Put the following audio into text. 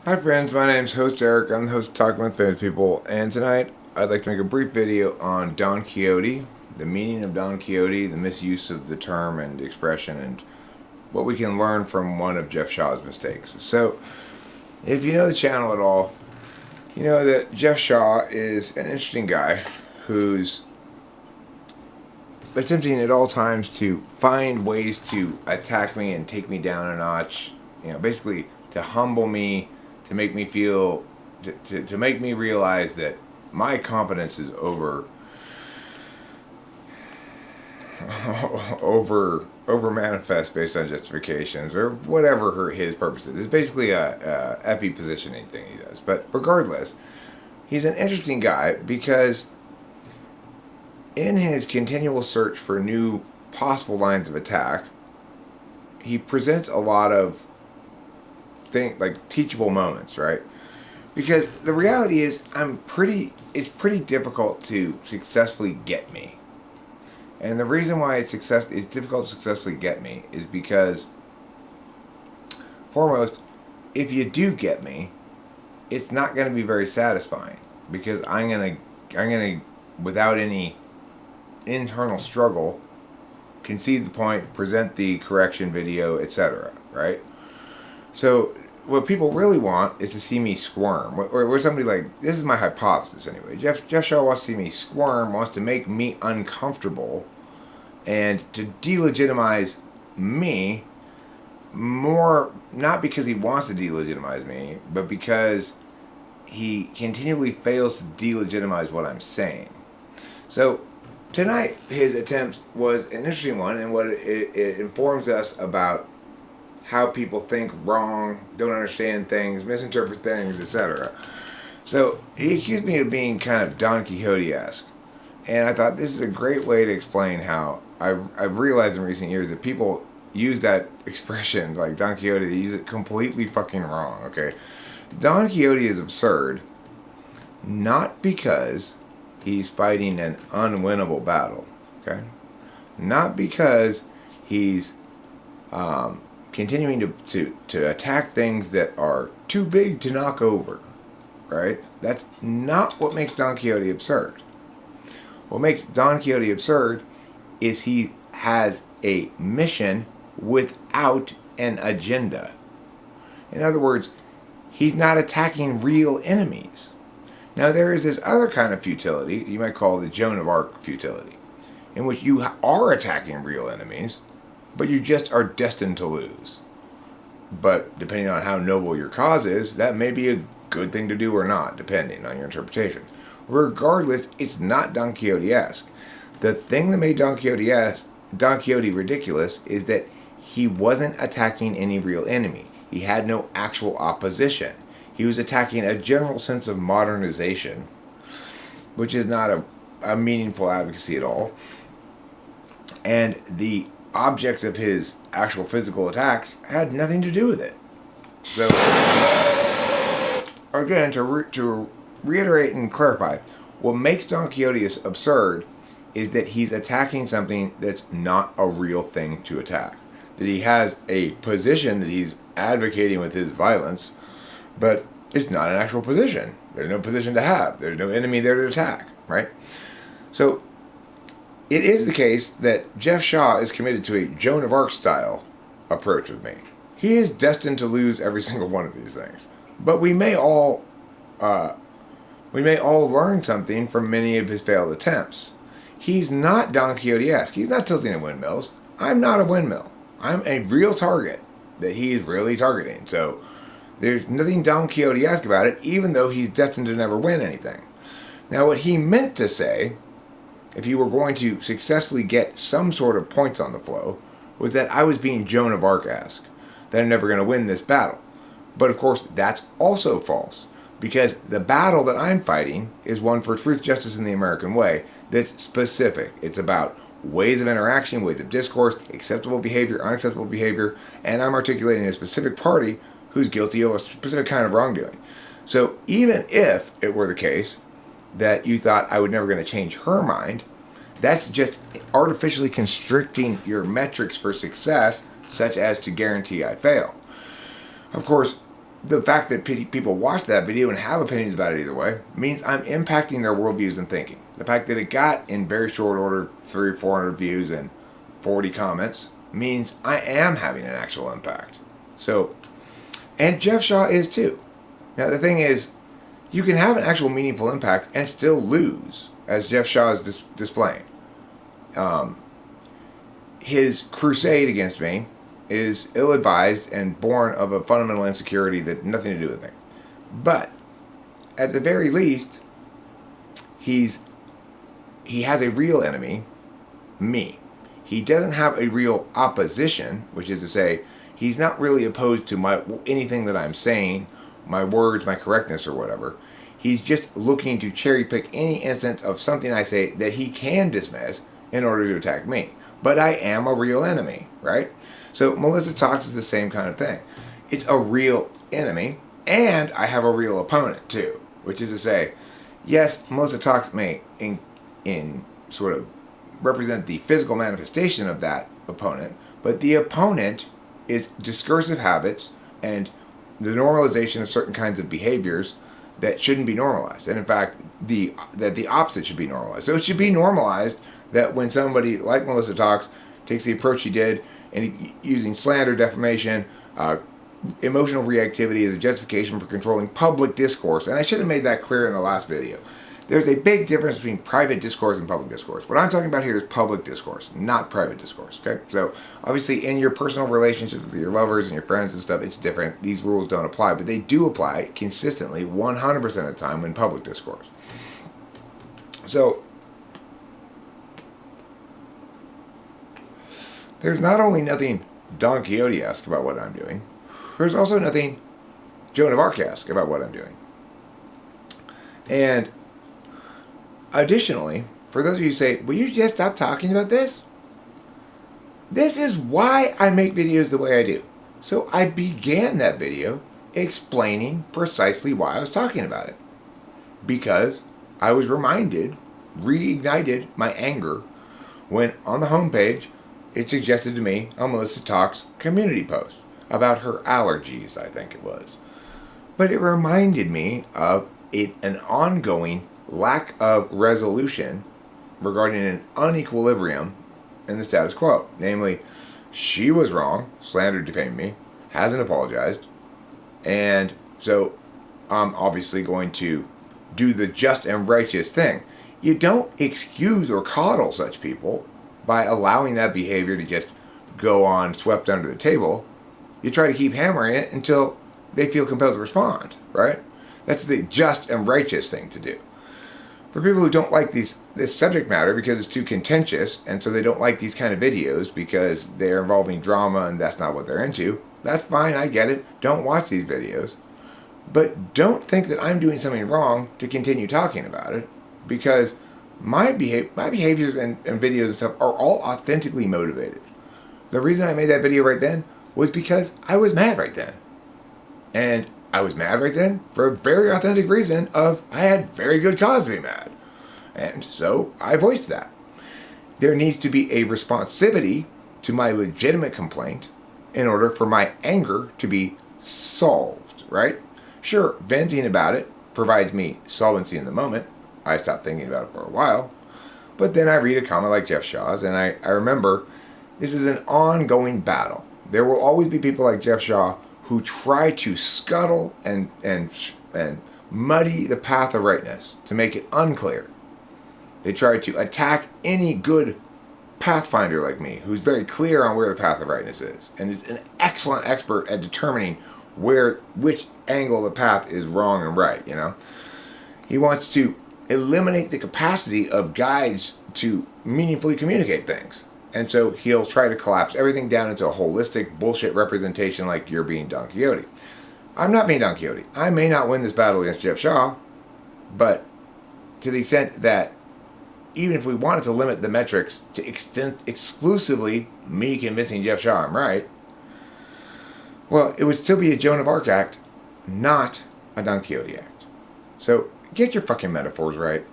Hi friends, my name's host Eric. I'm the host of Talking with Famous People, and tonight I'd like to make a brief video on Don Quixote, the meaning of Don Quixote, the misuse of the term and expression, and what we can learn from one of Jeff Shaw's mistakes. So, if you know the channel at all, you know that Jeff Shaw is an interesting guy who's attempting at all times to find ways to attack me and take me down a notch, basically to humble me, to make me feel, to make me realize that my competence is over manifest based on justifications or whatever his purpose is. It's basically a FE positioning thing he does. But regardless, he's an interesting guy because in his continual search for new possible lines of attack, he presents a lot of like teachable moments, right? Because the reality is it's pretty difficult to successfully get me. And the reason why it's difficult to successfully get me is because, foremost, if you do get me, it's not going to be very satisfying because I'm gonna without any internal struggle concede the point, present the correction video, etc. Right? So what people really want is to see me squirm, or somebody like, this is my hypothesis anyway. Jeff Shaw wants to see me squirm, wants to make me uncomfortable, and to delegitimize me more, not because he wants to delegitimize me, but because he continually fails to delegitimize what I'm saying. So tonight, his attempt was an interesting one, and what it informs us about how people think wrong, don't understand things, misinterpret things, etc. So he accused me of being kind of Don Quixote-esque. And I thought this is a great way to explain how I've realized in recent years that people use that expression, like Don Quixote, they use it completely fucking wrong, okay? Don Quixote is absurd, not because he's fighting an unwinnable battle, okay? Not because he's continuing to attack things that are too big to knock over, right? That's not what makes Don Quixote absurd. What makes Don Quixote absurd is he has a mission without an agenda. In other words, he's not attacking real enemies. Now there is this other kind of futility, you might call the Joan of Arc futility, in which you are attacking real enemies, but you just are destined to lose. But depending on how noble your cause is, that may be a good thing to do or not, depending on your interpretation. Regardless, it's not Don Quixote-esque. The thing that made Don Quixote ridiculous is that he wasn't attacking any real enemy. He had no actual opposition. He was attacking a general sense of modernization, which is not a meaningful advocacy at all. And the objects of his actual physical attacks had nothing to do with it. So, again, to reiterate and clarify, what makes Don Quixote absurd is that he's attacking something that's not a real thing to attack. That he has a position that he's advocating with his violence, but it's not an actual position. There's no position to have. There's no enemy there to attack, right? So, it is the case that Jeff Shaw is committed to a Joan of Arc style approach with me. He is destined to lose every single one of these things. But we may all learn something from many of his failed attempts. He's not Don Quixote-esque. He's not tilting at windmills. I'm not a windmill. I'm a real target that he is really targeting. So there's nothing Don Quixote-esque about it, even though he's destined to never win anything. Now what he meant to say, if you were going to successfully get some sort of points on the flow, was that I was being Joan of Arc-esque, that I'm never going to win this battle. But of course, that's also false, because the battle that I'm fighting is one for truth, justice, and the American way that's specific. It's about ways of interaction, ways of discourse, acceptable behavior, unacceptable behavior, and I'm articulating a specific party who's guilty of a specific kind of wrongdoing. So even if it were the case that you thought I was never going to change her mind, that's just artificially constricting your metrics for success, such as to guarantee I fail. Of course, the fact that people watch that video and have opinions about it either way means I'm impacting their worldviews and thinking. The fact that it got in very short order 300 or 400 views and 40 comments means I am having an actual impact. So, and Jeff Shaw is too. Now the thing is, you can have an actual meaningful impact and still lose, as Jeff Shaw is displaying. His crusade against me is ill-advised and born of a fundamental insecurity that had nothing to do with me. But at the very least, he has a real enemy, me. He doesn't have a real opposition, which is to say, he's not really opposed to anything that I'm saying, my words, my correctness, or whatever. He's just looking to cherry pick any instance of something I say that he can dismiss in order to attack me. But I am a real enemy, right? So Melissa Talks is the same kind of thing. It's a real enemy, and I have a real opponent too, which is to say, yes, Melissa Talks may in sort of represent the physical manifestation of that opponent, but the opponent is discursive habits and the normalization of certain kinds of behaviors that shouldn't be normalized. And in fact, the opposite should be normalized. So it should be normalized that when somebody like Melissa Talks takes the approach she did and using slander, defamation, emotional reactivity as a justification for controlling public discourse, and I should have made that clear in the last video. There's a big difference between private discourse and public discourse. What I'm talking about here is public discourse, not private discourse, okay? So, obviously, in your personal relationships with your lovers and your friends and stuff, it's different. These rules don't apply, but they do apply consistently 100% of the time in public discourse. So, there's not only nothing Don Quixote-esque about what I'm doing, there's also nothing Joan of Arc-esque about what I'm doing. And additionally, for those of you who say, will you just stop talking about this? This is why I make videos the way I do. So I began that video explaining precisely why I was talking about it. Because I was reignited my anger when on the homepage it suggested to me a Melissa Talks community post about her allergies, I think it was. But it reminded me of an ongoing lack of resolution regarding an unequilibrium in the status quo. Namely, she was wrong, slandered, defamed me, hasn't apologized, and so I'm obviously going to do the just and righteous thing. You don't excuse or coddle such people by allowing that behavior to just go on swept under the table. You try to keep hammering it until they feel compelled to respond, right? That's the just and righteous thing to do. For people who don't like this subject matter because it's too contentious, and so they don't like these kind of videos because they're involving drama and that's not what they're into, that's fine, I get it. Don't watch these videos. But don't think that I'm doing something wrong to continue talking about it, because my behaviors and videos and stuff are all authentically motivated. The reason I made that video right then was because I was mad right then. And I was mad right then for a very authentic reason of I had very good cause to be mad. And so I voiced that. There needs to be a responsivity to my legitimate complaint in order for my anger to be solved, right? Sure, venting about it provides me solvency in the moment. I stopped thinking about it for a while. But then I read a comment like Jeff Shaw's and I remember this is an ongoing battle. There will always be people like Jeff Shaw who try to scuttle and muddy the path of rightness to make it unclear. They try to attack any good pathfinder like me, who's very clear on where the path of rightness is, and is an excellent expert at determining which angle of the path is wrong and right, you know? He wants to eliminate the capacity of guides to meaningfully communicate things. And so he'll try to collapse everything down into a holistic bullshit representation like you're being Don Quixote. I'm not being Don Quixote. I may not win this battle against Jeff Shaw, but to the extent that even if we wanted to limit the metrics to exclusively me convincing Jeff Shaw I'm right, well, it would still be a Joan of Arc act, not a Don Quixote act. So get your fucking metaphors right.